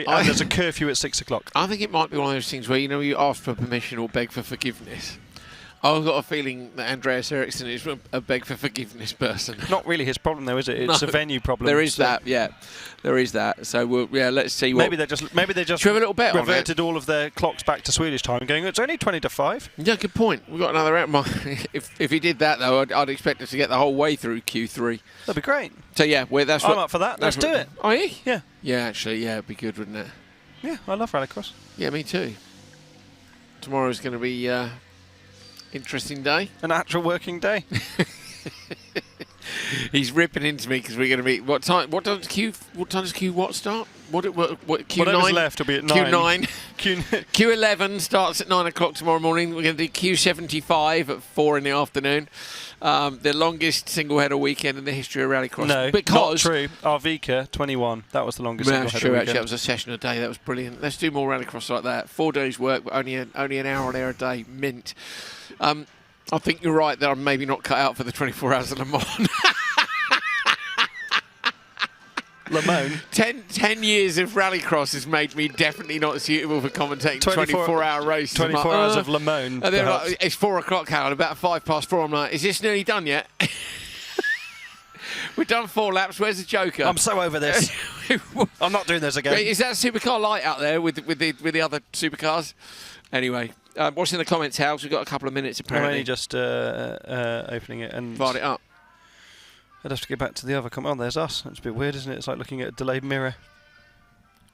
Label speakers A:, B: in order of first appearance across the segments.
A: and there's a curfew at 6 o'clock.
B: I think it might be one of those things where, you know, you ask for permission or beg for forgiveness. I've got a feeling that Andreas Eriksson is a beg for forgiveness person.
A: Not really his problem, though, is it? It's a venue problem.
B: There is that, yeah. There is that. So let's see.
A: Maybe they just
B: have a little bet
A: reverted all of their clocks back to Swedish time, going, it's only 20 to 5.
B: Yeah, good point. We've got another out. If he did that, though, I'd expect us to get the whole way through Q3.
A: That'd be great.
B: So yeah,
A: I'm up for that. Let's do it.
B: Are you?
A: Yeah.
B: Yeah, actually, yeah, it'd be good, wouldn't it?
A: Yeah, I love rallycross.
B: Yeah, me too. Tomorrow's going to be interesting day.
A: An actual working day.
B: He's ripping into me because we're going to be what time? What does Q start? What Q9?
A: Whatever's left will be at 9.
B: Q11 starts at 9 o'clock tomorrow morning. We're going to do Q75 at 4 in the afternoon. The longest single header weekend in the history of rallycross.
A: No,
B: because
A: not true. Arvika 21. That was the longest single header weekend.
B: Actually, that was a session a day. That was brilliant. Let's do more rallycross like that. 4 days work, but only an hour there a day. Mint. I think you're right that I'm maybe not cut out for the 24 hours of Le Mans.
A: Le Mans.
B: 10 years of rallycross has made me definitely not suitable for commentating 24-hour races.
A: 24 hours of Le Mans.
B: And then like, it's 4 o'clock, Howard, about 4:05. I'm like, is this nearly done yet? We've done 4 laps. Where's the Joker?
A: I'm so over this. I'm not doing this again.
B: Is that supercar light out there with the other supercars? Anyway, what's in the comments, Howard? We've got a couple of minutes apparently.
A: I'm only just opening it and
B: fired it up.
A: I'd have to get back to the other. Come on, there's us. It's a bit weird, isn't it? It's like looking at a delayed mirror.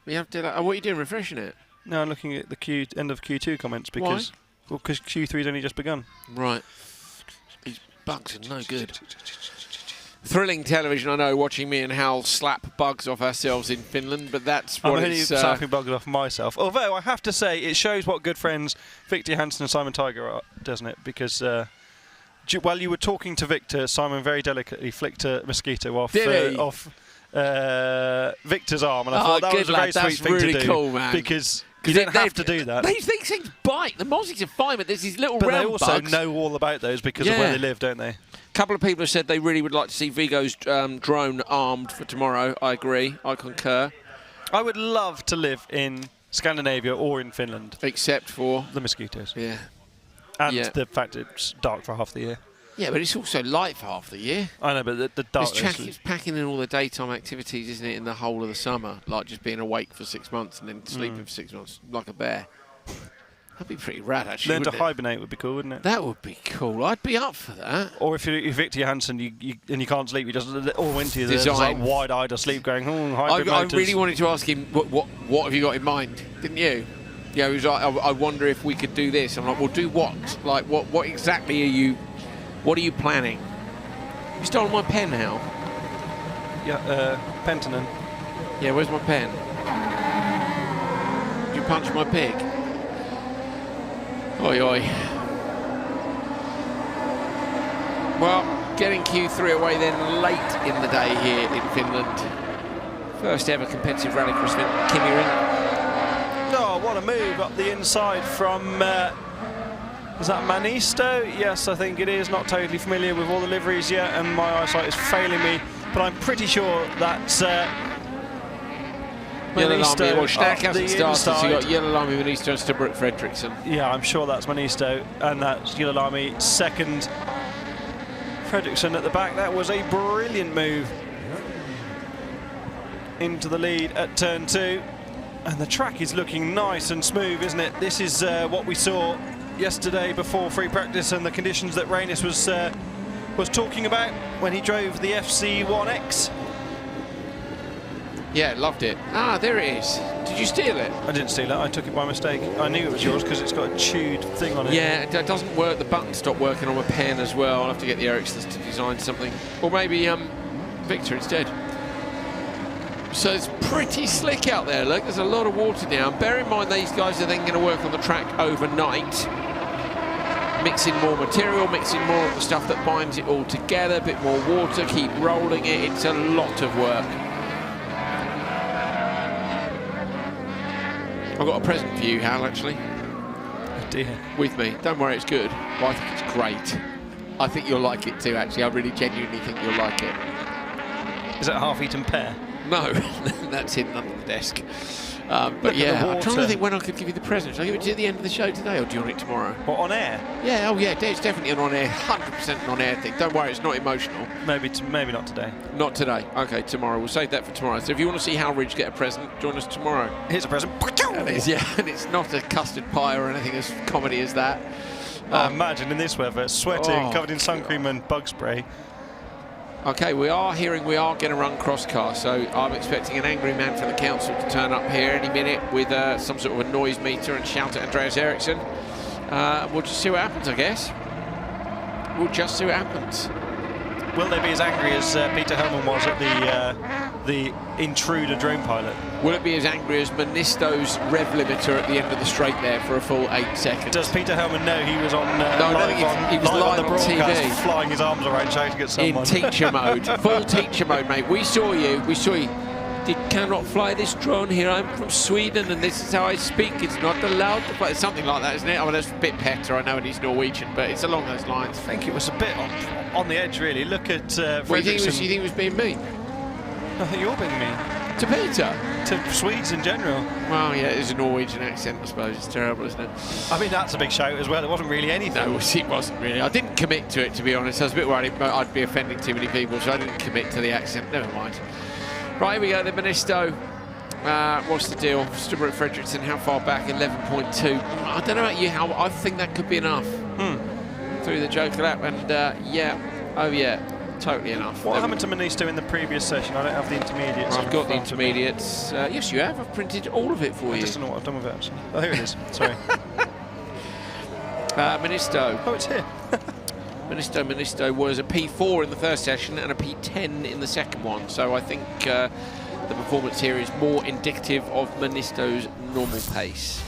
B: We have to. What are you doing? Refreshing it?
A: No, I'm looking at the end of Q2 comments because because Q3's only just begun.
B: Right. These bugs are no good. Thrilling television, I know, watching me and Hal slap bugs off ourselves in Finland, but that's what
A: I'm only slapping bugs off myself. Although I have to say, it shows what good friends Victor Hansen and Simon Tiger are, doesn't it? Because while you were talking to Victor, Simon very delicately flicked a mosquito off Victor's arm, and I thought that was a very sweet thing to do. That's really cool, man. Because you don't have to do that.
B: These things bite. The Mozzies are fine, but there's these little round bugs.
A: But they also know all about those because of where they live, don't they?
B: A couple of people have said they really would like to see Vigo's drone armed for tomorrow. I agree. I concur.
A: I would love to live in Scandinavia or in Finland.
B: Except for
A: the mosquitoes.
B: Yeah.
A: And the fact it's dark for half the year.
B: Yeah, but it's also light for half the year.
A: I know, but the dark...
B: It's packing in all the daytime activities, isn't it, in the whole of the summer? Like just being awake for 6 months and then sleeping for 6 months, like a bear. That'd be pretty rad, actually.
A: Learn to hibernate would be cool, wouldn't it?
B: That would be cool. I'd be up for that.
A: Or if you're Victor Hansen and you can't sleep, you just all into the like wide-eyed asleep going, hybrid motors.
B: I really wanted to ask him, what have you got in mind? Didn't you? Yeah, he was like, I wonder if we could do this. I'm like, well, do what? Like, what exactly are you... What are you planning? You stole my pen now.
A: Yeah, Pentanon.
B: Yeah, where's my pen? Did you punch my pig? Oi, oi. Well, getting Q3 away then late in the day here in Finland. First ever competitive rallycross event, Kymiring.
A: Oh, what a move up the inside from... is that Manisto? Yes, I think it is. Not totally familiar with all the liveries yet, and my eyesight is failing me. But I'm pretty sure that's Manisto.
B: Well, Stack hasn't started, so you got Yellow Manisto and Stubbrook Fredriksson.
A: Yeah, I'm sure that's Manisto, and that's Yellow second. Fredriksson at the back. That was a brilliant move into the lead at turn 2. And the track is looking nice and smooth, isn't it? This is what we saw yesterday before free practice and the conditions that Rainis was talking about when he drove the FC1X.
B: Yeah, loved it. Ah, there it is. Did you steal it?
A: I didn't steal it. I took it by mistake. I knew it was yours because it's got a chewed thing on it.
B: Yeah, it doesn't work. The button stopped working on my pen as well. I'll have to get the Ericssons to design something. Or maybe Victor instead. So it's pretty slick out there, look. There's a lot of water down. Bear in mind these guys are then going to work on the track overnight. Mixing more material, mixing more of the stuff that binds it all together, a bit more water, keep rolling it. It's a lot of work. I've got a present for you, Hal, actually.
A: Oh dear.
B: With me. Don't worry, it's good. Well, I think it's great. I think you'll like it too, actually. I really genuinely think you'll like it.
A: Is it a half-eaten pear?
B: No, that's hidden under the desk. But yeah, I'm trying to think when I could give you the present. Shall I give it to you at the end of the show today, or do you want it tomorrow?
A: What, on air?
B: Yeah, oh yeah, it's definitely an on-air, 100% an on-air thing. Don't worry, it's not emotional.
A: Maybe not today.
B: Not today. Okay, tomorrow. We'll save that for tomorrow. So if you want to see how Ridge get a present, join us tomorrow.
A: Here's a present.
B: And it's not a custard pie or anything as comedy as that.
A: Imagine in this weather, sweating, covered in sun cream and bug spray.
B: Okay, we are going to run cross-car, so I'm expecting an angry man from the council to turn up here any minute with some sort of a noise meter and shout at Andreas Eriksson. We'll just see what happens, I guess. We'll just see what happens.
A: Will they be as angry as Peter Hellman was at the intruder drone pilot?
B: Will it be as angry as Manisto's rev limiter at the end of the straight there for a full 8 seconds?
A: Does Peter Hellman know he was on
B: no, I don't think he was live
A: on the
B: on
A: broadcast,
B: TV,
A: flying his arms around shouting at someone?
B: in teacher mode, full teacher mode, mate. We saw you. Cannot fly this drone here. I'm from Sweden, and this is how I speak. It's not allowed to fly. It's something like that, isn't it? I mean, that's a bit better. I know it is Norwegian, but it's along those lines.
A: I think it was a bit on the edge, really. Look at
B: What do you think he was being mean?
A: I think you're being mean.
B: To Peter?
A: To Swedes in general.
B: Well, yeah, it's a Norwegian accent, I suppose. It's terrible, isn't it?
A: I mean, that's a big shout as well. It wasn't really anything.
B: No, it wasn't really. I didn't commit to it, to be honest. I was a bit worried I'd be offending too many people, so I didn't commit to the accent. Never mind. Right, here we go, the Manisto. What's the deal? Stubbert Fredriksson, how far back? 11.2. I don't know about you, how I think that could be enough. Through the Joker lap, and totally enough.
A: What happened to Manisto in the previous session? I don't have the intermediates.
B: I've got the intermediates. Yes, you have. I've printed all of it for you.
A: I just don't know what I've done with it, actually. Oh, here it is. Sorry.
B: Manisto.
A: Oh, it's here.
B: Manisto was a P4 in the first session and a P10 in the second one. So I think the performance here is more indicative of Manisto's normal pace.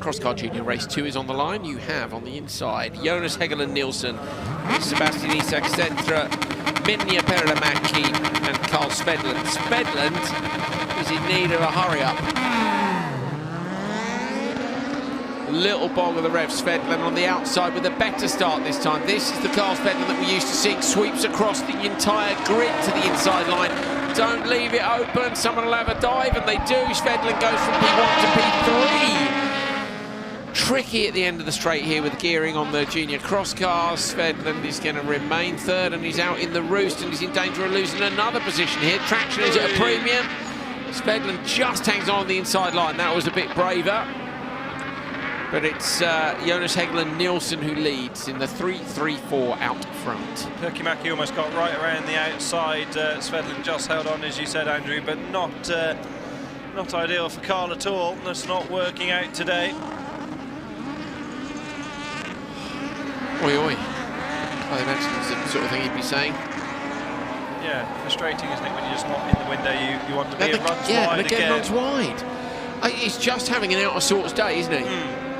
B: Crosscar Junior Race 2 is on the line. You have on the inside Jonas Hegeland Nielsen, Sebastian Isak Centra, Minja Perlemäki and Carl Svedland. Svedland is in need of a hurry-up. Little bog of the rev. Svedland on the outside with a better start this time. This is the Carl Svedland that we used to see. Sweeps across the entire grid to the inside line. Don't leave it open. Someone will have a dive, and they do. Svedland goes from P1 to P3. Tricky at the end of the straight here with gearing on the junior cross cars. Svedland is going to remain third, and he's out in the roost, and he's in danger of losing another position here. Traction is at a premium. Svedland just hangs on the inside line. That was a bit braver. But it's Jonas Hegeland Nielsen who leads in the 3-3-4 out front.
A: Perkimäki almost got right around the outside. Svedland just held on, as you said, Andrew, but not ideal for Carl at all. That's not working out today.
B: Oi, oi. I imagine it's the sort of thing he'd be saying.
A: Yeah, frustrating, isn't it, when you're just not in the window you want to be. It runs wide
B: again. Runs wide. He's just having an out of sorts day, isn't he?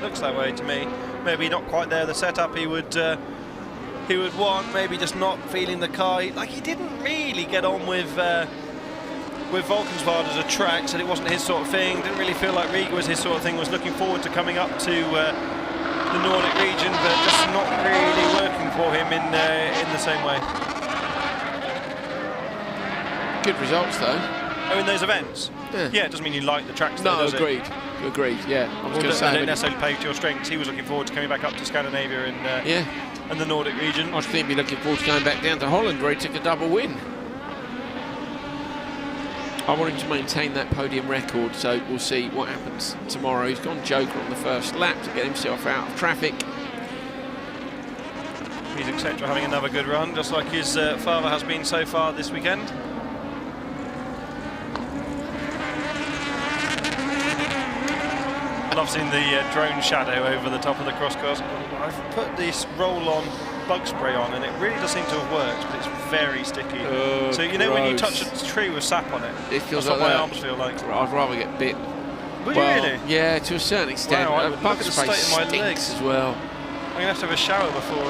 A: Looks that way to me. Maybe not quite there. The setup he would want. Maybe just not feeling the car. Like, he didn't really get on with Valkenswaard as a track. Said it wasn't his sort of thing. Didn't really feel like Riga was his sort of thing. Was looking forward to coming up to the Nordic region, but just not really working for him in the same way.
B: Good results though.
A: Oh, in those events? Yeah, it doesn't mean you like the tracks.
B: No,
A: though, does
B: agreed.
A: it?
B: Agreed. Yeah, I was going to say.
A: Don't necessarily play to your strengths. He was looking forward to coming back up to Scandinavia and the Nordic region.
B: I think he'd be looking forward to going back down to Holland, where he took a double win. I want him to maintain that podium record, so we'll see what happens tomorrow. He's gone Joker on the first lap to get himself out of traffic.
A: He's etc. having another good run, just like his father has been so far this weekend. And I've seen the drone shadow over the top of the crosscars. I've put this roll-on bug spray on, and it really does seem to have worked, but it's very sticky. So you know when you touch a tree with sap on it,
B: it feels
A: that's
B: like
A: what my arms feel like.
B: I'd rather get bit.
A: Would you really?
B: Yeah, to a certain extent.
A: Wow, I would
B: Bug
A: look at the
B: spray
A: state of my
B: stinks
A: legs
B: as well.
A: I'm going to have to have a shower before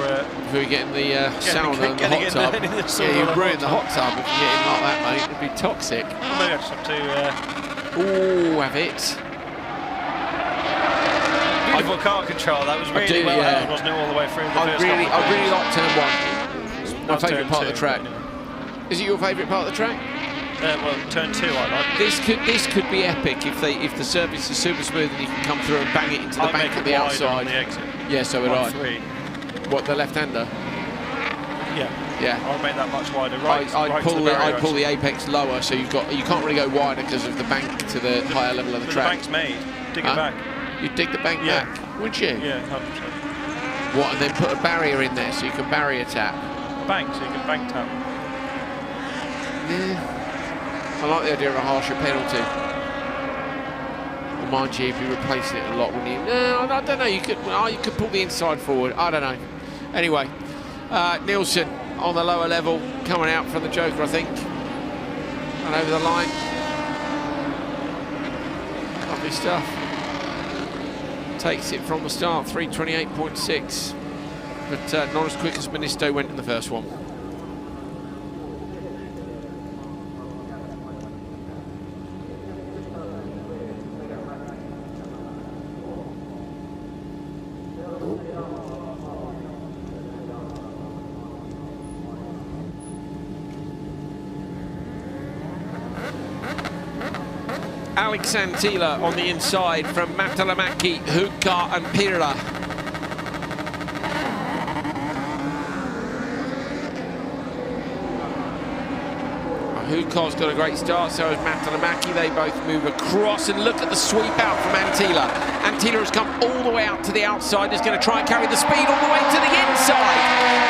B: we get in the sauna and the hot tub.
A: Yeah,
B: you'd ruin the hot tub if you get in like that, mate. It'd be toxic.
A: Well, maybe I just have to...
B: Ooh, have it.
A: Beautiful car control. That was really well held, wasn't it, all the way through the first couple of
B: I really like turn 1. My favourite part of the track. Is it your favourite part of the track?
A: Well, turn 2 I like.
B: This could be epic if the surface is super smooth and you can come through and bang it into the bank at the outside.
A: The exit.
B: Yeah, so would I.
A: 3.
B: What, the left-hander? Yeah.
A: I'll make that much wider.
B: I'd pull the apex lower, so you can't really go wider because of the bank to the higher level of the track.
A: The bank's made. Dig it back.
B: You'd dig the bank back, would you?
A: Yeah, 100%.
B: What, and then put a barrier in there so you can barrier tap?
A: Bank, so you can bank tap.
B: Yeah. I like the idea of a harsher penalty. Well, mind you, you'd be replacing it a lot, wouldn't you? No, I don't know. You could pull the inside forward. I don't know. Anyway, Nielsen on the lower level, coming out from the Joker, I think. And over the line. Lovely stuff. Takes it from the start, 3:28.6. But not as quick as Ministo went in the first one. Alex Antila on the inside from Matalamäki, Hukka and Pirla. Hukka's got a great start, so has Matalamäki. They both move across and look at the sweep out from Antila. Antila has come all the way out to the outside, is going to try and carry the speed all the way to the inside.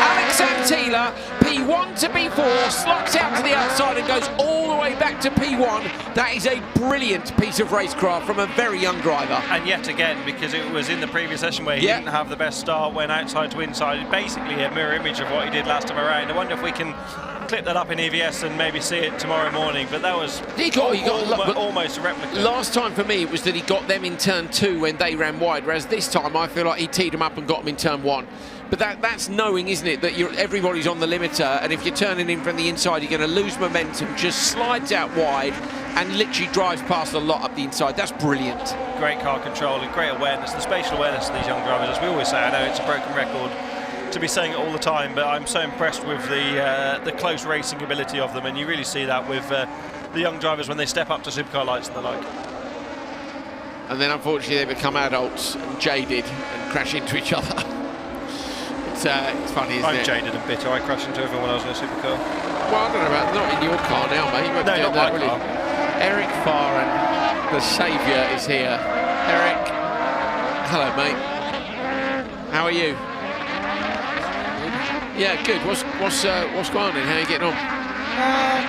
B: Alex Antila, P1 to P4, slots out to the outside and goes all the way back to P1. That is a brilliant piece of racecraft from a very young driver.
A: And yet again, because it was in the previous session where he didn't have the best start, went outside to inside, basically a mirror image of what he did last time around. I wonder if we can clip that up in EVS and maybe see it tomorrow morning, but that was almost a replica. Last
B: time for me it was that he got them in turn 2 when they ran wide, whereas this time I feel like he teed them up and got them in turn 1. But that's knowing, isn't it, that everybody's on the limiter, and if you're turning in from the inside, you're going to lose momentum, just slides out wide and literally drives past a lot up the inside. That's brilliant.
A: Great car control and great awareness, the spatial awareness of these young drivers, as we always say. I know it's a broken record to be saying it all the time, but I'm so impressed with the close racing ability of them, and you really see that with the young drivers when they step up to supercar lights and the like.
B: And then unfortunately they become adults and jaded and crash into each other. It's funny, isn't it?
A: I'm jaded and bitter. I crashed into everyone when I was in a supercar.
B: Well, I don't know about, not in your car now, mate. You
A: no, not my car.
B: Eric Farren, the saviour, is here. Eric, hello, mate. How are you? Yeah, good. What's going on then? How are you getting on?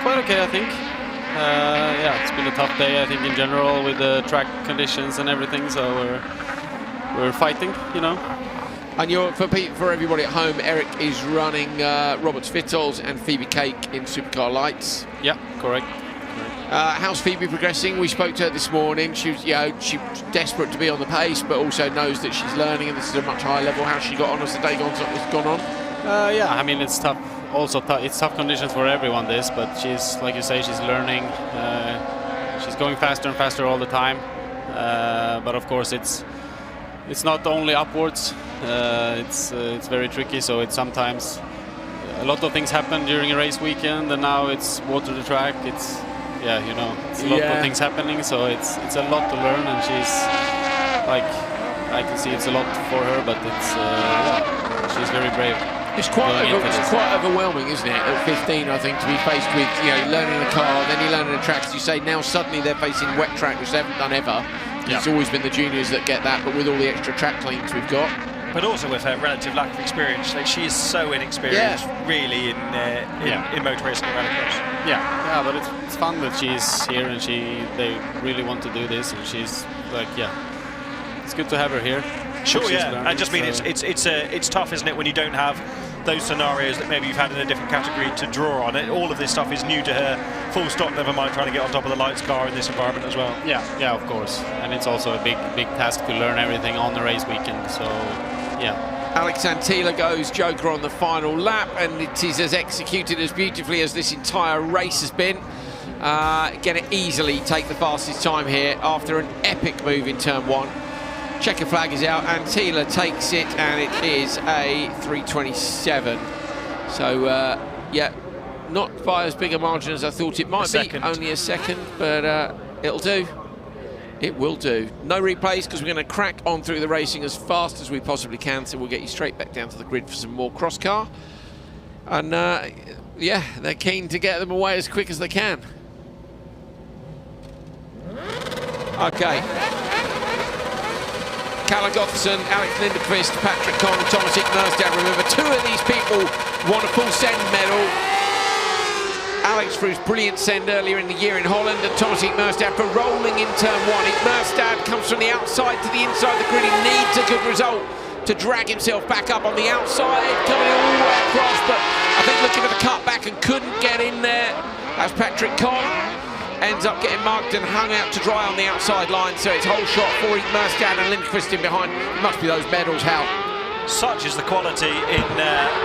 C: Quite okay, I think. Yeah, it's been a tough day, I think, in general, with the track conditions and everything. So we're fighting, you know.
B: And for everybody at home, Eric is running Roberts Vittles and Phoebe Cake in Supercar Lights.
C: Yeah, correct.
B: How's Phoebe progressing? We spoke to her this morning. She's desperate to be on the pace, but also knows that she's learning, and this is a much higher level. How's she got on as the day has gone on?
C: Yeah, I mean, it's tough. Also, it's tough conditions for everyone. But she's, like you say, she's learning. She's going faster and faster all the time. But of course, it's not only upwards. It's very tricky. So it's sometimes a lot of things happen during a race weekend, and now it's water the track. It's a lot of things happening. So it's a lot to learn, and she's like, I can see it's a lot for her, but she's very brave.
B: It's quite overwhelming, isn't it, at 15, I think, to be faced with, learning a car, then you're learning a track. As you say, now suddenly they're facing wet track, which they haven't done ever. Yeah. It's always been the juniors that get that, but with all the extra track lanes we've got.
A: But also with her relative lack of experience, she is so inexperienced, really, in motor racing and rallycross.
C: Yeah, but it's fun that she's here and they really want to do this, and she's like, it's good to have her here.
A: Sure, yeah. I just mean it's tough, isn't it, when you don't have those scenarios that maybe you've had in a different category to draw on it. All of this stuff is new to her, full stop, never mind trying to get on top of the lights car in this environment as well.
C: Yeah, of course. And it's also a big task to learn everything on the race weekend, so yeah.
B: Alex Antila goes joker on the final lap, and it is as executed as beautifully as this entire race has been. Going to easily take the fastest time here after an epic move in turn 1. Checker flag is out, Antila takes it, and it is a 3:27. So, yeah, not by as big a margin as I thought it might be. Only a second, but it'll do. It will do. No replays because we're going to crack on through the racing as fast as we possibly can, so we'll get you straight back down to the grid for some more cross car. And, yeah, they're keen to get them away as quick as they can. Okay. Kalle Gothson, Alex Lindqvist, Patrick Conn and Thomas Ekmerstad. Remember, 2 of these people won a full send medal. Alex for his brilliant send earlier in the year in Holland, and Thomas Ekmerstad for rolling in turn 1. Ekmerstad comes from the outside to the inside of the grid. He needs a good result to drag himself back up on the outside, coming all the way across, but I think looking at the cutback and couldn't get in there as Patrick Conn ends up getting mugged and hung out to dry on the outside line. So it's whole shot for Ekmerstad and Lindqvist in behind. It must be those medals, Hal.
A: Such is the quality in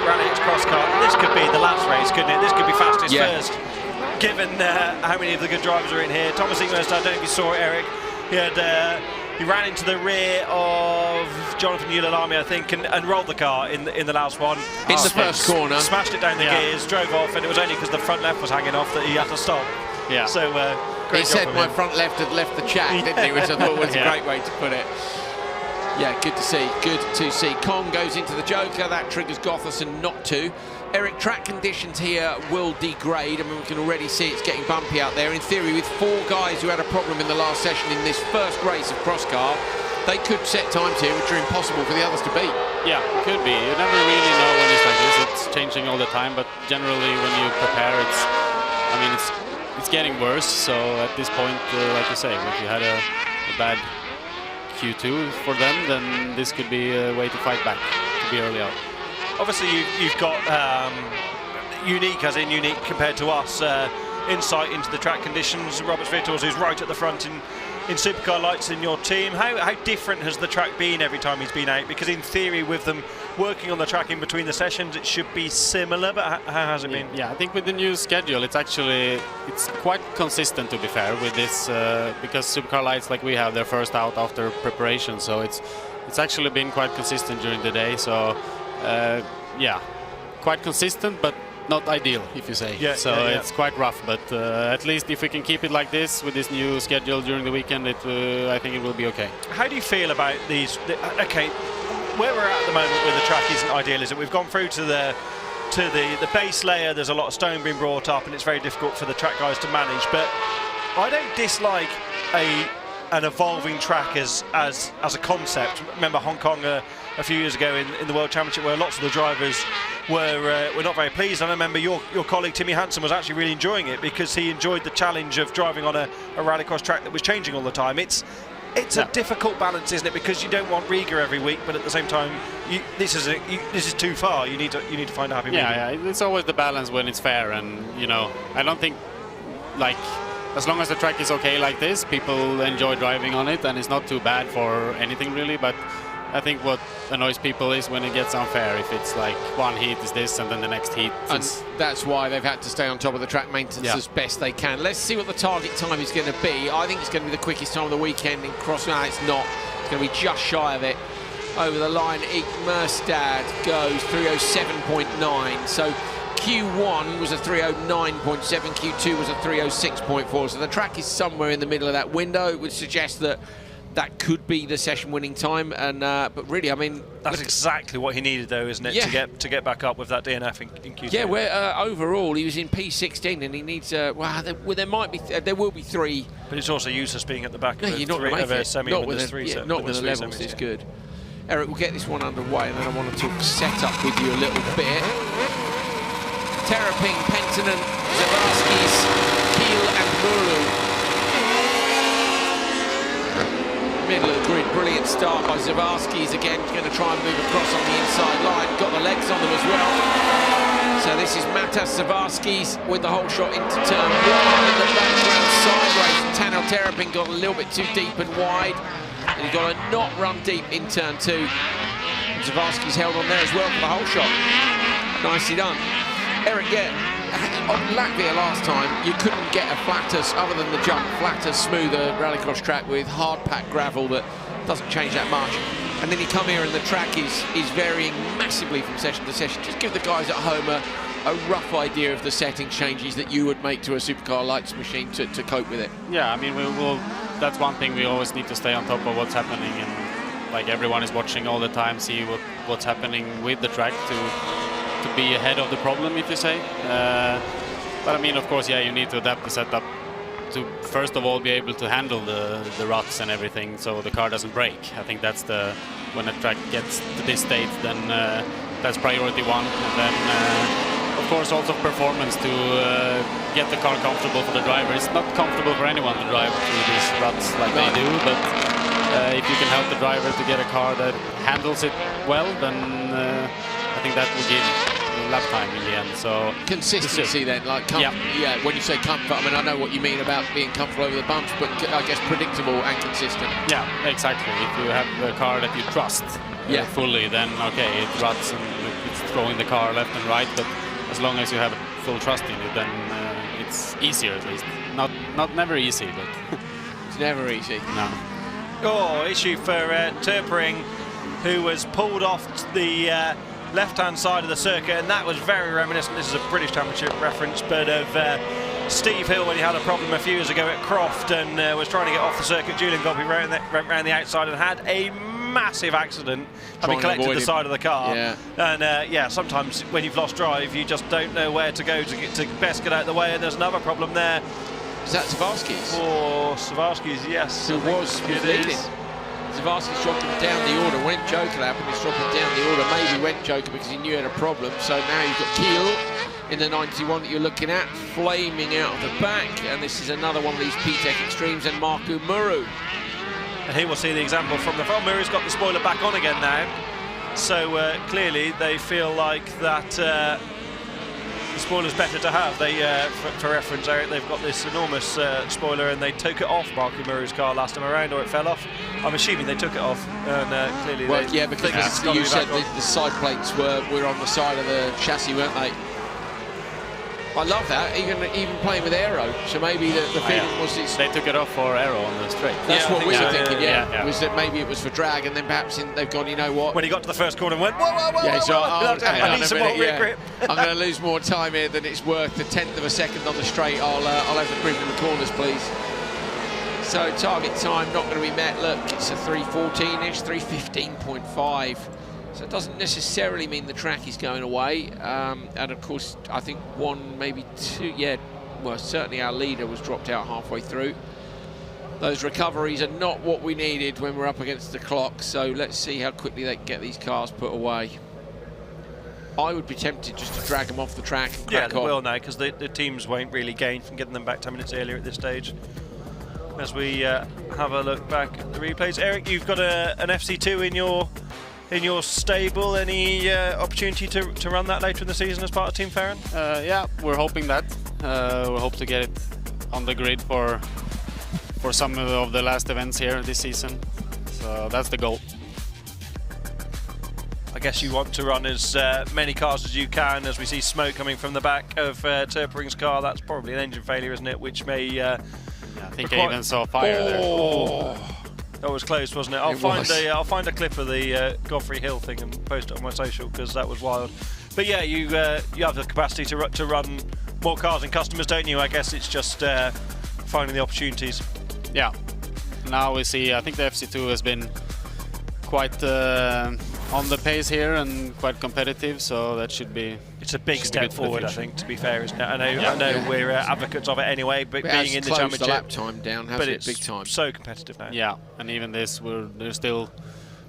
A: RallyX cross car. This could be the last race, couldn't it? This could be fastest first, given how many of the good drivers are in here. Thomas Ekmerstad, I don't know if you saw it, Eric. He ran into the rear of Jonathan Ulalami, I think, and rolled the car in the last one.
B: In the first corner.
A: Smashed it down the gears, drove off, and it was only because the front left was hanging off that he had to stop.
C: Yeah.
A: So
B: he said my front left had left the chat, didn't he? Which I thought was a great way to put it. Yeah, good to see. Good to see. Conn goes into the joker. That triggers Gotherson not to. Eric, track conditions here will degrade. I mean, we can already see it's getting bumpy out there. In theory, with 4 guys who had a problem in the last session in this first race of cross car, they could set times here which are impossible for the others to beat.
C: Yeah, could be. You never really know when it's like this. It's changing all the time, but generally when you prepare, it's getting worse. So at this point, like you say, if you had a bad Q2 for them, then this could be a way to fight back, to be early out.
A: Obviously, you've got unique, as in unique compared to us, insight into the track conditions. Robert Vittles, who's right at the front in Supercar Lights in your team. How different has the track been every time he's been out? Because in theory, with them working on the track in between the sessions, it should be similar, but how has it been?
C: Yeah, I think with the new schedule, it's quite consistent, to be fair, with this, because Supercar Lights, like we have, their first out after preparation, so it's actually been quite consistent during the day. So yeah, quite consistent, but not ideal, if you say. It's quite rough, but at least if we can keep it like this with this new schedule during the weekend, I think it will be okay.
A: How do you feel about these? Okay, where we're at the moment with the track isn't ideal, is it? We've gone through to the base layer. There's a lot of stone being brought up, and it's very difficult for the track guys to manage. But I don't dislike an evolving track as a concept. Remember Hong Kong a few years ago in the World Championship, where lots of the drivers were not very pleased. And I remember your colleague Timmy Hansen was actually really enjoying it because he enjoyed the challenge of driving on a rallycross track that was changing all the time. It's a difficult balance, isn't it? Because you don't want Riga every week, but at the same time, this is too far. You need to find a happy medium.
C: Yeah, it's always the balance when it's fair, and I don't think as long as the track is okay like this, people enjoy driving on it, and it's not too bad for anything really. But I think what annoys people is when it gets unfair, if it's like one heat is this and then the next heat.
B: And that's why they've had to stay on top of the track maintenance as best they can. Let's see what the target time is going to be. I think it's going to be the quickest time of the weekend in cross. No, it's not. It's going to be just shy of it. Over the line, Ekmerstad goes 307.9. So Q1 was a 309.7, Q2 was a 306.4. So the track is somewhere in the middle of that window, which suggests that could be the session-winning time. And but really, I mean,
A: that's exactly what he needed, though, isn't it? Yeah. To get back up with that DNF in Q2.
B: Yeah, where overall he was in P16, and he needs. There will be 3.
A: But it's also useless being at the back
B: of
A: a semi
B: not
A: when
B: with
A: there's 3.
B: Not with the levels. It's good. Eric, we'll get this one underway, and then I want to talk setup with you a little bit. Terrapin, Penttinen, Zavarskis, Kiel and Muru. middle of the grid. Brilliant start by Zavarsky's again, going to try and move across on the inside line. Got the legs on them as well. So this is Matas Zavarsky's with the whole shot into turn 1 in the background sideways. Tanel Terrapin got a little bit too deep and wide. And he's got a not run deep in turn 2. Zavarsky's held on there as well for the whole shot. Nicely done. Eric, on Latvia last time, you couldn't get a flatter, other than the jump, flatter, smoother rallycross track with hard-packed gravel that doesn't change that much. And then you come here and the track is varying massively from session to session. Just give the guys at home a rough idea of the setting changes that you would make to a supercar lights machine to cope with it.
C: Yeah, I mean, that's one thing we always need to stay on top of what's happening, and like everyone is watching all the time, see what's happening with the track to be ahead of the problem, if you say. But I mean, of course, yeah, you need to adapt the setup to first of all be able to handle the ruts and everything, so the car doesn't break. I think that's when the track gets to this state, then that's priority one. And then of course also performance to get the car comfortable for the driver. It's not comfortable for anyone to drive through these ruts like they do, but if you can help the driver to get a car that handles it well, then I think that will give lap time in the end. So
B: consistency then, like yeah, when you say comfort, I mean, I know what you mean about being comfortable over the bumps, but I guess predictable and consistent.
C: Yeah, exactly. If you have a car that you trust fully, then okay, it ruts and it's throwing the car left and right, but as long as you have full trust in it, then it's easier at least. Not never easy, but
B: it's never easy.
C: No.
A: Oh, issue for Terpering, who was pulled off the left-hand side of the circuit, and that was very reminiscent. This is a British Championship reference, but of Steve Hill when he had a problem a few years ago at Croft and was trying to get off the circuit. Julian Gopi went round the outside and had a massive accident, having collected the side of the car.
B: Yeah. And
A: yeah, sometimes when you've lost drive, you just don't know where to go to best get out of the way, and there's another problem there.
B: Is that Zavarsky's?
A: For Zavarsky's, yes.
B: Who was leading. Zavarsky's dropping down the order. When Joker happened, he's dropping down the order. Maybe went Joker because he knew he had a problem. So now you've got Kiel in the 91 that you're looking at, flaming out of the back. And this is another one of these P-Tech Extremes, and Marku Muru.
A: And here we'll see the example from the front. Muru's got the spoiler back on again now. So clearly they feel like that the spoiler's better to have. They, for reference, Eric, they've got this enormous spoiler, and they took it off Marku Muru's car last time around, or it fell off. I'm assuming they took it off, and clearly
B: well, yeah, because you said the side plates were on the side of the chassis, weren't they? I love that, even playing with aero. So maybe the feeling was
C: they took it off for aero on the straight.
B: That's what we were thinking. Yeah, was that maybe it was for drag, and then perhaps they've gone, you know what?
A: When he got to the first corner and went, whoa,
B: yeah, so
A: I need some more rear grip.
B: I'm going to lose more time here than it's worth. The 1/10 of a second on the straight. I'll have the grip in the corners, please. So target time not going to be met. Look, it's a 3:14-ish, 3:15.5. So it doesn't necessarily mean the track is going away. And of course, I think one, maybe two, well, certainly our leader was dropped out halfway through. Those recoveries are not what we needed when we're up against the clock. So let's see how quickly they can get these cars put away. I would be tempted just to drag them off the track and crack on.
A: They will now, because the teams won't really gain from getting them back 10 minutes earlier at this stage. As we have a look back at the replays. Eric, you've got an FC2 in your stable. Any opportunity to run that later in the season as part of Team Farron?
C: Yeah, we're hoping that. We hope to get it on the grid for some of the last events here this season. So that's the goal.
A: I guess you want to run as many cars as you can. As we see smoke coming from the back of Terpering's car, that's probably an engine failure, isn't it? Which may.
C: Yeah, I think I even saw fire there.
A: Oh. That was close, wasn't it? I'll find a clip of the Godfrey Hill thing and post it on my social, because that was wild. But yeah, you have the capacity to run more cars and customers, don't you? I guess it's just finding the opportunities.
C: Yeah. Now we see. I think the FC2 has been quite on the pace here and quite competitive, so that should be.
A: It's a big step forward, I think, to be fair, isn't it? I know we're advocates of it anyway, but being in the championship,
B: the lap time down, hasn't it? Big time.
A: So competitive now.
C: Yeah, and even this, there's still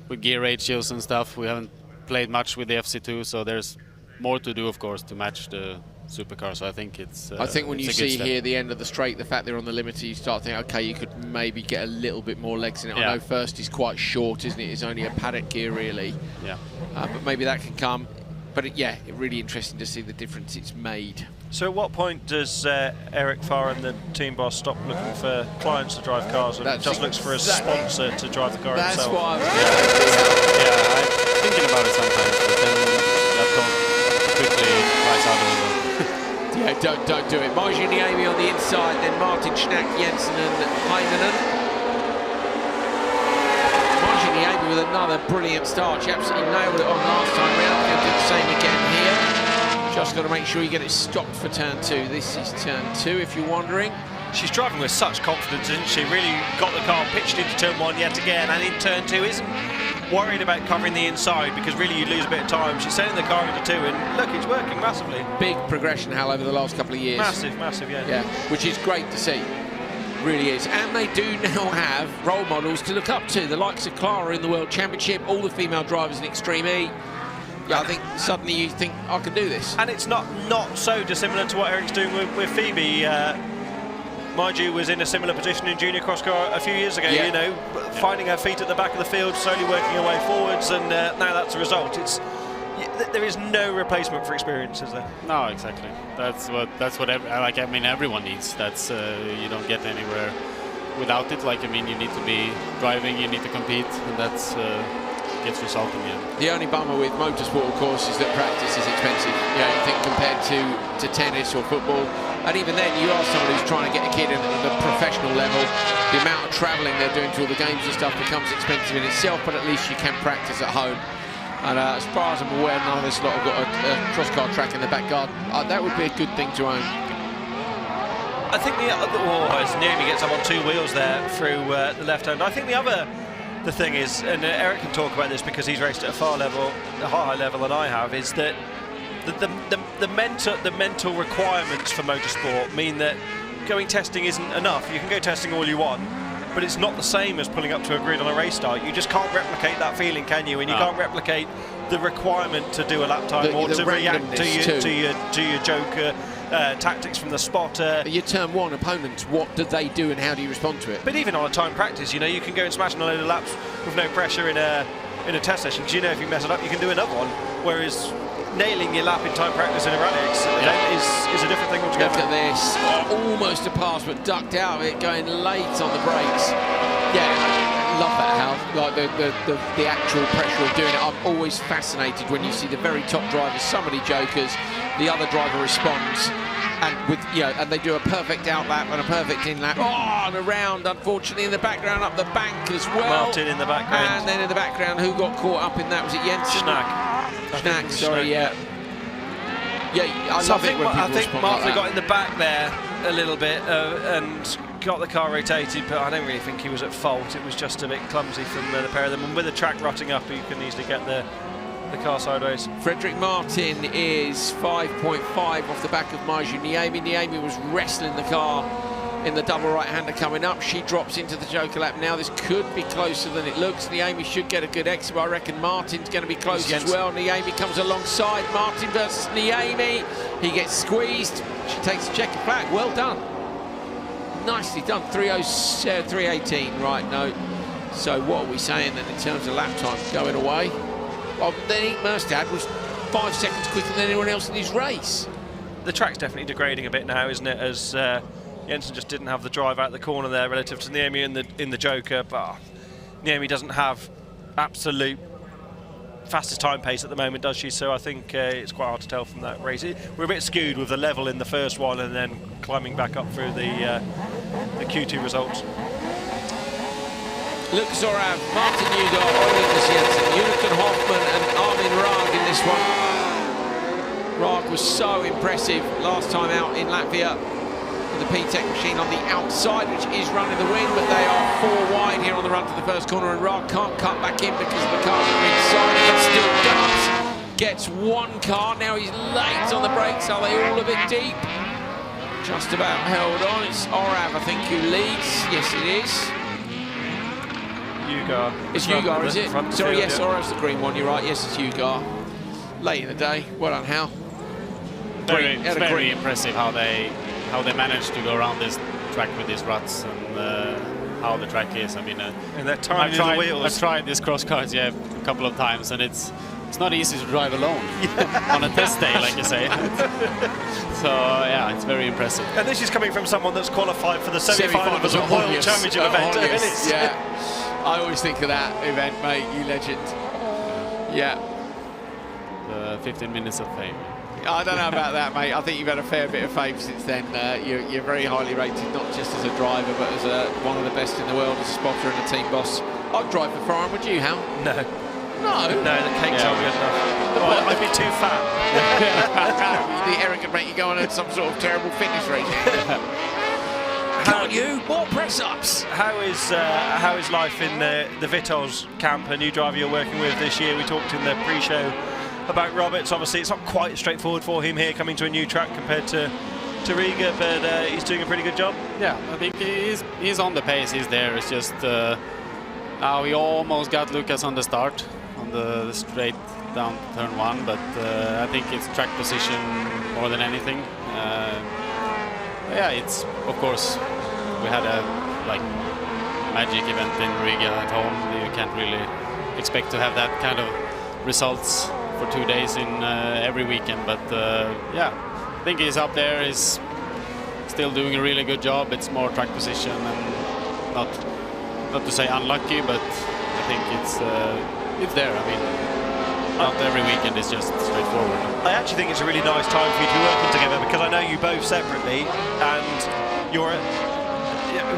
C: with gear ratios and stuff. We haven't played much with the FC2, so there's more to do, of course, to match the supercar. So I think it's.
B: I think when
C: it's
B: you
C: a good
B: see
C: step.
B: here the end of the straight, the fact they're on the limiter, you start thinking, okay, you could maybe get a little bit more legs in it.
C: Yeah.
B: I know first is quite short, isn't it? It's only a paddock gear, really.
C: Yeah.
B: But maybe that can come. But yeah, really interesting to see the difference it's made.
A: So at what point does Eric Farr and the team boss stop looking for clients to drive cars and just looks for a sponsor to drive the car
B: That's
A: himself?
B: what I was
C: Yeah, I'm thinking about it sometimes, but then that thought quickly flies out the window.
B: Yeah, don't do it. Marjuniemi on the inside, then Martin Schnack, Jensen and Heinonen. Marjuniemi with another brilliant start. She absolutely nailed it on last time round. He'll do the same again here. Just got to make sure you get it stopped for turn 2. This is turn 2, if you're wondering.
A: She's driving with such confidence, isn't she? Really got the car pitched into turn 1 yet again, and in turn 2 isn't worried about covering the inside because really you lose a bit of time. She's sending the car into 2, and look, it's working massively.
B: Big progression, Hal, over the last couple of years.
A: Massive, yeah.
B: Yeah, which is great to see. Really is. And they do now have role models to look up to. The likes of Clara in the World Championship, all the female drivers in Extreme E. Yeah, I think suddenly you think, I can do this.
A: And it's not so dissimilar to what Eric's doing with Phoebe. Marju was in a similar position in junior cross car a few years ago, you know, finding her feet at the back of the field, slowly working her way forwards, and now that's the result. There is no replacement for experience, is there?
C: No, exactly. That's what everyone needs. That's you don't get anywhere without it. Like, I mean, you need to be driving, you need to compete, and that's gets result in the end.
B: The only bummer with motorsport, of course, is that practice is expensive. You know, you think compared to tennis or football, and even then, you are someone who's trying to get a kid at the professional level. The amount of travelling they're doing to all the games and stuff becomes expensive in itself, but at least you can practice at home. And as far as I'm aware, none of this lot have got a cross-car track in the back garden. That would be a good thing to own.
A: I think as Naomi gets up on 2 wheels there through the left hand, I think the thing is, and Eric can talk about this because he's raced at a higher level than I have, is that the mental requirements for motorsport mean that going testing isn't enough. You can go testing all you want, but it's not the same as pulling up to a grid on a race start. You just can't replicate that feeling, can you? And you can't replicate the requirement to do a lap time or to react to your joker tactics from the spotter.
B: Your turn 1 opponents, what do they do and how do you respond to it?
A: But even on a time practice, you know, you can go and smash on a load of laps with no pressure in a test session, because you know if you mess it up, you can do another one. Whereas nailing your lap in time practice in a RallyX is a different thing altogether.
B: Look at this, almost a pass, but ducked out of it, going late on the brakes. Yeah, I love that, Hal. Like the actual pressure of doing it. I'm always fascinated when you see the very top drivers, somebody jokers, the other driver responds, and and they do a perfect out lap and a perfect in lap. Oh, and around, unfortunately, in the background, up the bank as well.
A: Martin in the background.
B: And then in the background, who got caught up in that? Was it Jensen? Schnack, sorry, yeah. Yeah, I love it when people
A: I think
B: respond
A: Martin
B: like that.
A: got in the back there a little bit and got the car rotated, but I don't really think he was at fault. It was just a bit clumsy from the pair of them, and with the track rutting up, you can easily get the car sideways.
B: Frederick Martin is 5.5 off the back of Marjuniemi. Niemi was wrestling the car in the double right-hander coming up. She drops into the joker lap now. This could be closer than it looks. Niemi should get a good exit, but I reckon Martin's going to be close as well. Niemi comes alongside. Martin versus Niemi. He gets squeezed. She takes a checkered flag. Well done. Nicely done. 3:18. Right, no. So what are we saying then in terms of lap time going away? Well, then Merstad was 5 seconds quicker than anyone else in his race.
A: The track's definitely degrading a bit now, isn't it? As Jensen just didn't have the drive out the corner there relative to Niemi in the joker, but Niemi doesn't have absolute fastest time pace at the moment, does she? So I think it's quite hard to tell from that race. We're a bit skewed with the level in the first one and then climbing back up through the Q2 results.
B: Lucas Orav, Martin Newgar, Olinus Jensen, Unikan Hoffman and Armin Raag in this one. Raag was so impressive last time out in Latvia with the P-Tech machine on the outside, which is running the win, but they are 4 wide here on the run to the first corner, and Raag can't cut back in because the cars are inside, but still does. Gets one car, now he's late on the brakes. Are they all a bit deep? Just about held on. It's Orav, I think, who leads. Yes, it is.
A: Ugar.
B: It's Ugar, is it? Sorry, yes, Orav's the green one, you're right. Yes, it's Ugar. Late in the day. Well done, Hal.
C: It's very impressive how they managed to go around this track with these ruts and how the track is. I mean,
A: and they're tiny little wheels.
C: I've tried these cross cars, a couple of times, and it's not easy to drive alone on a test day, like you say. So yeah, it's very impressive.
A: And this is coming from someone that's qualified for the semi-final of the World Championship event.
B: Yeah, I always think of that event, mate. You legend. Yeah.
C: 15 minutes of fame.
B: I don't know about that, mate. I think you've had a fair bit of fame since then. You're very highly rated, not just as a driver, but as one of the best in the world as a spotter and a team boss. I'd drive for Foreign, would you, Hal?
A: No.
B: No?
A: No, the cake's not good enough. I'd be too fat.
B: The arrogant mate, you go on some sort of terrible fitness regime. Can't you? More press-ups.
A: How is life in the Vitals camp, a new driver you're working with this year? We talked in the pre-show about Roberts. Obviously, it's not quite straightforward for him here, coming to a new track compared to Riga, but he's doing a pretty good job.
C: Yeah, I think he's on the pace. He's there. It's just now he almost got Lucas on the start on the straight down turn 1, but I think it's track position more than anything. Yeah, it's of course we had a magic event in Riga at home. You can't really expect to have that kind of results for 2 days in every weekend, but yeah, I think he's up there. He's still doing a really good job. It's more track position and not to say unlucky, but I think it's there. I mean, not every weekend is just straightforward.
A: I actually think it's a really nice time for you to be working together, because I know you both separately, and you're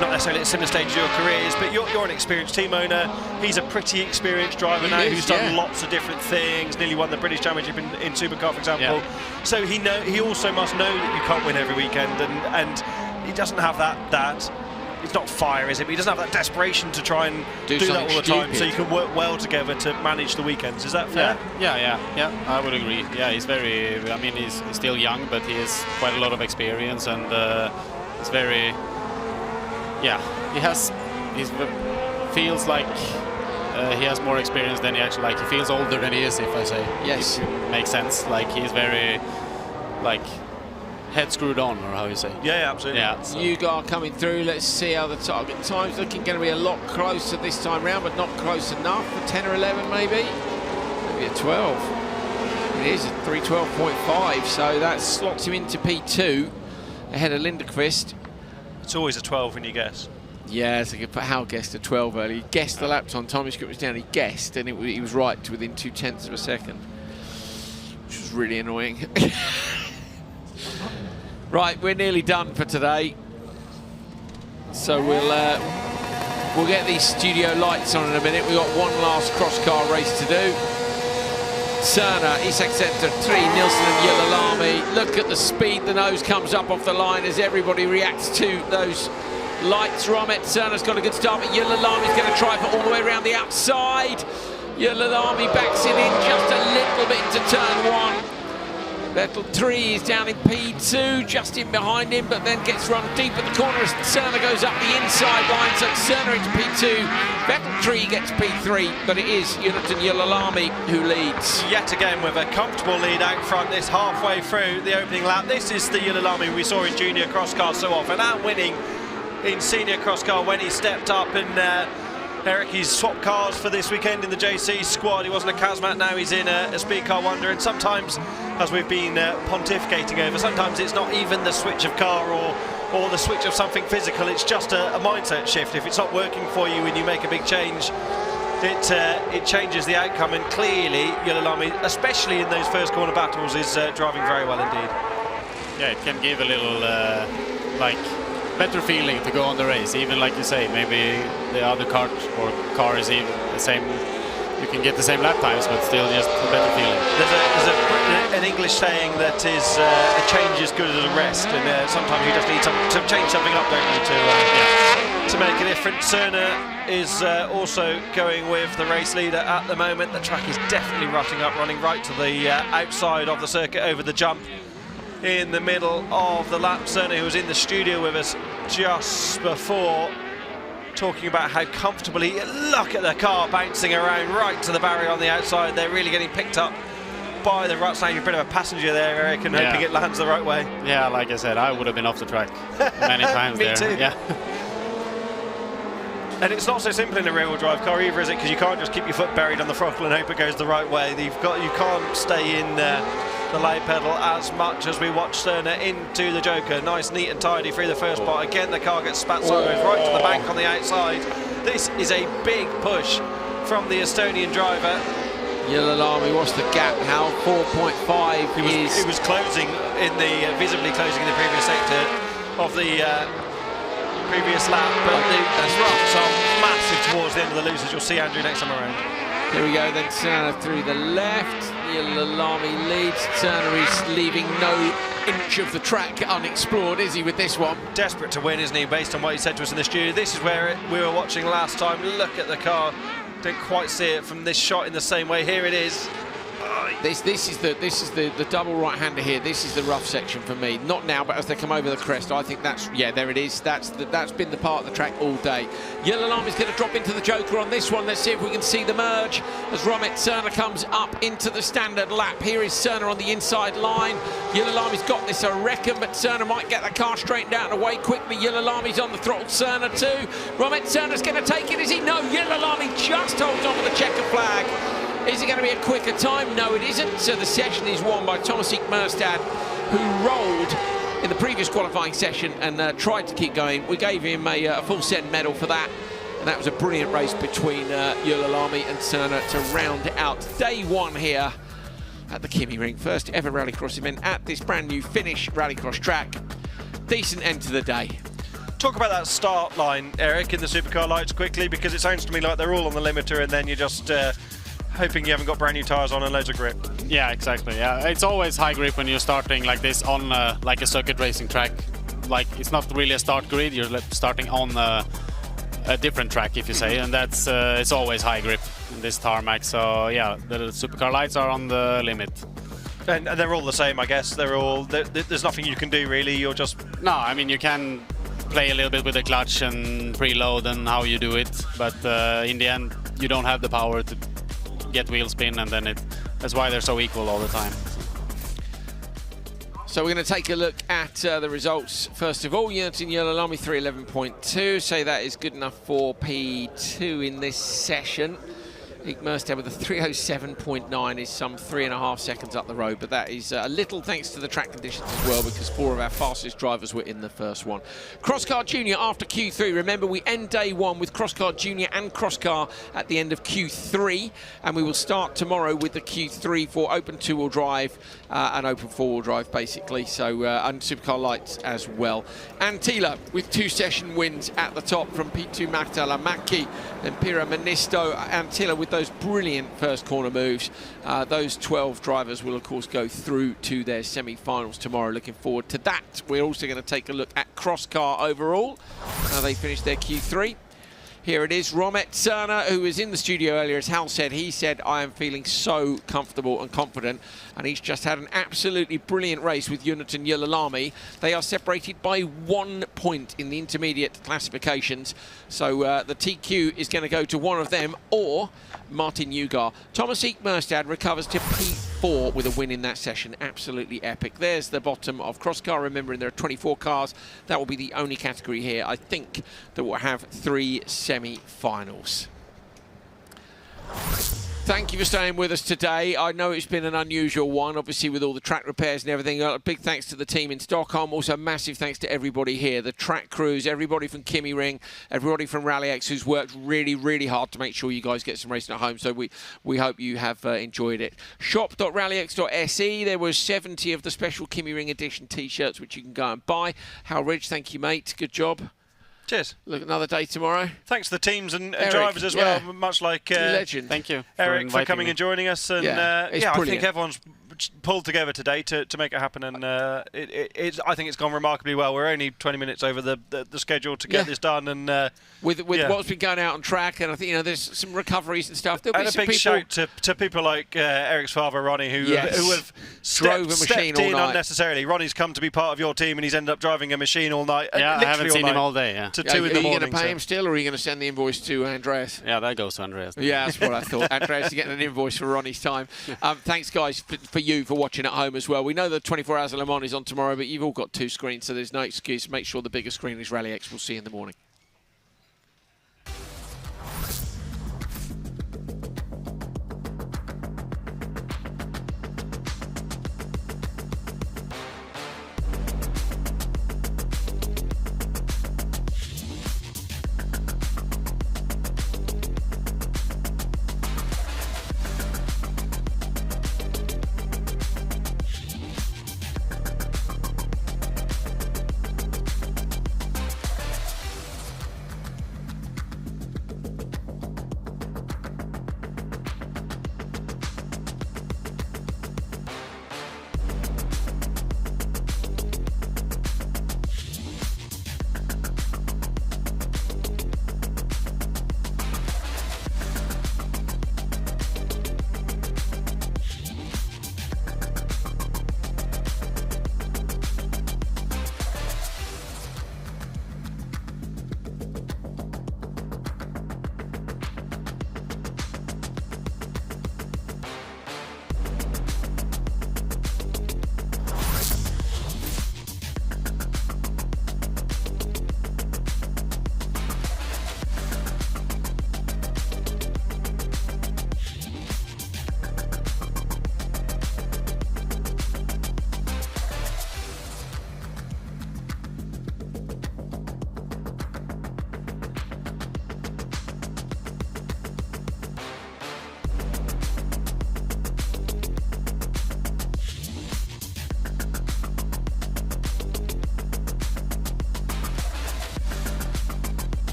A: not necessarily at a similar stage of your careers, but you're an experienced team owner. He's a pretty experienced driver who's done lots of different things, nearly won the British Championship in Supercar, for example. Yeah. So he also must know that you can't win every weekend, and he doesn't have that. It's not fire, is it? But he doesn't have that desperation to try and do that all the time. So you can work well together to manage the weekends. Is that fair?
C: Yeah. I would agree. Yeah, he's very. I mean, he's still young, but he has quite a lot of experience, and it's very. Yeah, he feels like he has more experience than he actually he feels older than he is, if I say.
B: Yes,
C: if it makes sense. Like he's very head screwed on, or how you say.
A: Yeah, absolutely.
B: Yeah. So. Ugar coming through. Let's see how the target time's looking. Going to be a lot closer this time round, but not close enough. A 10 or 11 maybe. Maybe a 12. It is a 3:12.5, so that slots him into P2 ahead of Lindequist.
A: It's always a 12 when you guess.
B: Yeah, so Hal guessed a 12 early. He guessed the lap time. Time his script was down. He guessed, and he was right to within 0.2 of a second, which was really annoying. Right, we're nearly done for today, so we'll get these studio lights on in a minute. We've got one last cross-car race to do. Cerner, Isak Center, 3, Nilsson and Yillalami. Look at the speed the nose comes up off the line as everybody reacts to those lights. Romet, Cerner's got a good start, but Yillalami's going to try for all the way around the outside. Yillalami backs it in just a little bit to turn 1. Vettel 3 is down in P2, just in behind him, but then gets run deep at the corner as Cerner goes up the inside line, so Cerner into P2, Vettel 3 gets P3, but it is Jonathan Yillalami who leads.
A: Yet again with a comfortable lead out front this halfway through the opening lap. This is the Yillalami we saw in junior cross car so often, and winning in senior cross car when he stepped up and Eric, he's swapped cars for this weekend in the JC squad. He wasn't a Kazmat, now he's in a speed car wonder, and sometimes, as we've been pontificating over, sometimes it's not even the switch of car or the switch of something physical, it's just a mindset shift. If it's not working for you and you make a big change, it changes the outcome, and clearly Yillalami, especially in those first corner battles, is driving very well indeed.
C: Yeah, it can give a little better feeling to go on the race, even like you say, maybe the other car is even the same, you can get the same lap times, but still just a better feeling.
A: There's an English saying that is a change is good as a rest, and sometimes you just need to change something up, don't you, to make a difference. Cerner is also going with the race leader at the moment. The track is definitely rutting up, running right to the outside of the circuit over the jump in the middle of the lap. Cerner, who was in the studio with us just before, talking about how comfortably, look at the car bouncing around right to the barrier on the outside. They're really getting picked up by the ruts now. You're a bit of a passenger there, Eric, and hoping it lands the right way.
C: Yeah, like I said, I would have been off the track many times
A: Me
C: there.
A: too.
C: Yeah.
A: And it's not so simple in a rear-wheel drive car either, is it? Because you can't just keep your foot buried on the throttle and hope it goes the right way. You can't stay in the light pedal as much as we watch Cerner into the Joker. Nice, neat and tidy through the first part. Again, the car gets spat sideways right to the bank on the outside. This is a big push from the Estonian driver.
B: Yilalami, what's the gap now? 4.5
A: It was closing visibly closing in the previous sector of the previous lap, but the ruts are massive towards the end of the loop, as you'll see Andrew next time around.
B: Here we go, then Turner through the left. Yilalami leads. Turner is leaving no inch of the track unexplored, is he, with this one?
A: Desperate to win, isn't he, based on what he said to us in the studio. This is where we were watching last time. Look at the car. Don't quite see it from this shot in the same way. Here it is.
B: This is the double right-hander here. This is the rough section for me. Not now, but as they come over the crest, I think that's, yeah, there it is. That's been the part of the track all day. Yilalami's going to drop into the Joker on this one. Let's see if we can see the merge as Romet Cerner comes up into the standard lap. Here is Cerner on the inside line. Yilalami's got this, I reckon, but Cerner might get the car straightened out and away quickly. Yilalami's on the throttle. Cerner too. Romet Cerner's going to take it. Is he? No. Yilalami just holds on with the checker flag. Is it going to be a quicker time? No, it isn't. So the session is won by Thomas Merstad, who rolled in the previous qualifying session and tried to keep going. We gave him a full set medal for that. And that was a brilliant race between Yilalami and Cerner to round out day one here at the Kymiring. First ever rallycross event at this brand new Finnish rallycross track. Decent end to the day.
A: Talk about that start line, Eric, in the supercar lights quickly, because it sounds to me like they're all on the limiter and then you're just hoping you haven't got brand new tyres on and loads of grip.
C: Yeah, exactly. Yeah, it's always high grip when you're starting like this on like a circuit racing track. Like, it's not really a start grid, you're starting on a different track, if you say, and that's it's always high grip in this tarmac. So yeah, the supercar lights are on the limit.
A: And they're all the same, I guess. There's nothing you can do really. You're just...
C: No, I mean, you can play a little bit with the clutch and preload and how you do it, but in the end, you don't have the power to get wheel spin, and then that's why they're so equal all the time.
B: So we're going to take a look at the results. First of all, Yilalami 311.2. Say that is good enough for P2 in this session. Merstad with a 307.9 is some 3.5 seconds up the road, but that is a little thanks to the track conditions as well, because 4 of our fastest drivers were in the first one. Crosscar Junior after Q3. Remember, we end day one with Crosscar Junior and Crosscar at the end of Q3, and we will start tomorrow with the Q3 for open two-wheel drive and open four-wheel drive, basically, so and supercar lights as well. Antila with 2 session wins at the top from P2 Martala-Mäki, then Pira Manisto. Antila with those brilliant first corner moves. Those 12 drivers will, of course, go through to their semi-finals tomorrow. Looking forward to that. We're also going to take a look at Crosscar overall. How they finished their Q3. Here it is, Romet Cerner, who was in the studio earlier, as Hal said. He said, I am feeling so comfortable and confident, and he's just had an absolutely brilliant race with Jonatan Yilalami. They are separated by 1 point in the intermediate classifications, so the TQ is going to go to one of them or Martin Ugar. Thomas Merstad recovers to P4 with a win in that session. Absolutely epic. There's the bottom of Crosscar. Remembering there are 24 cars. That will be the only category here, I think, that will have 3 semi-finals. Thank you for staying with us today. I know it's been an unusual one, obviously, with all the track repairs and everything. A big thanks to the team in Stockholm. Also, massive thanks to everybody here, the track crews, everybody from Kymiring, everybody from RallyX, who's worked really, really hard to make sure you guys get some racing at home. So we hope you have enjoyed it. Shop.rallyx.se. There were 70 of the special Kymiring edition T-shirts, which you can go and buy. Hal Ridge, thank you, mate. Good job.
A: Cheers.
B: Look, another day tomorrow.
A: Thanks to the teams and drivers as well, much like
C: legend. Thank you,
A: Eric, for coming and joining us. And
B: I think
A: everyone's pulled together today to make it happen, and I think it's gone remarkably well. We're only 20 minutes over the schedule to get this done, and
B: with what's been going out on track, and I think there's some recoveries and stuff. There'll be
A: a
B: some
A: big
B: people
A: shout to people like Eric's father Ronnie, who have
B: drove a machine
A: stepped
B: all
A: in
B: night.
A: Unnecessarily. Ronnie's come to be part of your team, and he's ended up driving a machine all night.
C: Yeah, I haven't seen him all day. Yeah.
A: To 2 in the morning.
B: Are you going to pay him still, or are you going to send the invoice to Andreas?
C: Yeah, that goes to Andreas.
B: Yeah, that's what I thought. Andreas is getting an invoice for Ronnie's time. Thanks, guys, for watching at home as well. We know that 24 Hours of Le Mans is on tomorrow, but you've all got 2 screens, so there's no excuse. Make sure the bigger screen is RallyX. We'll see you in the morning.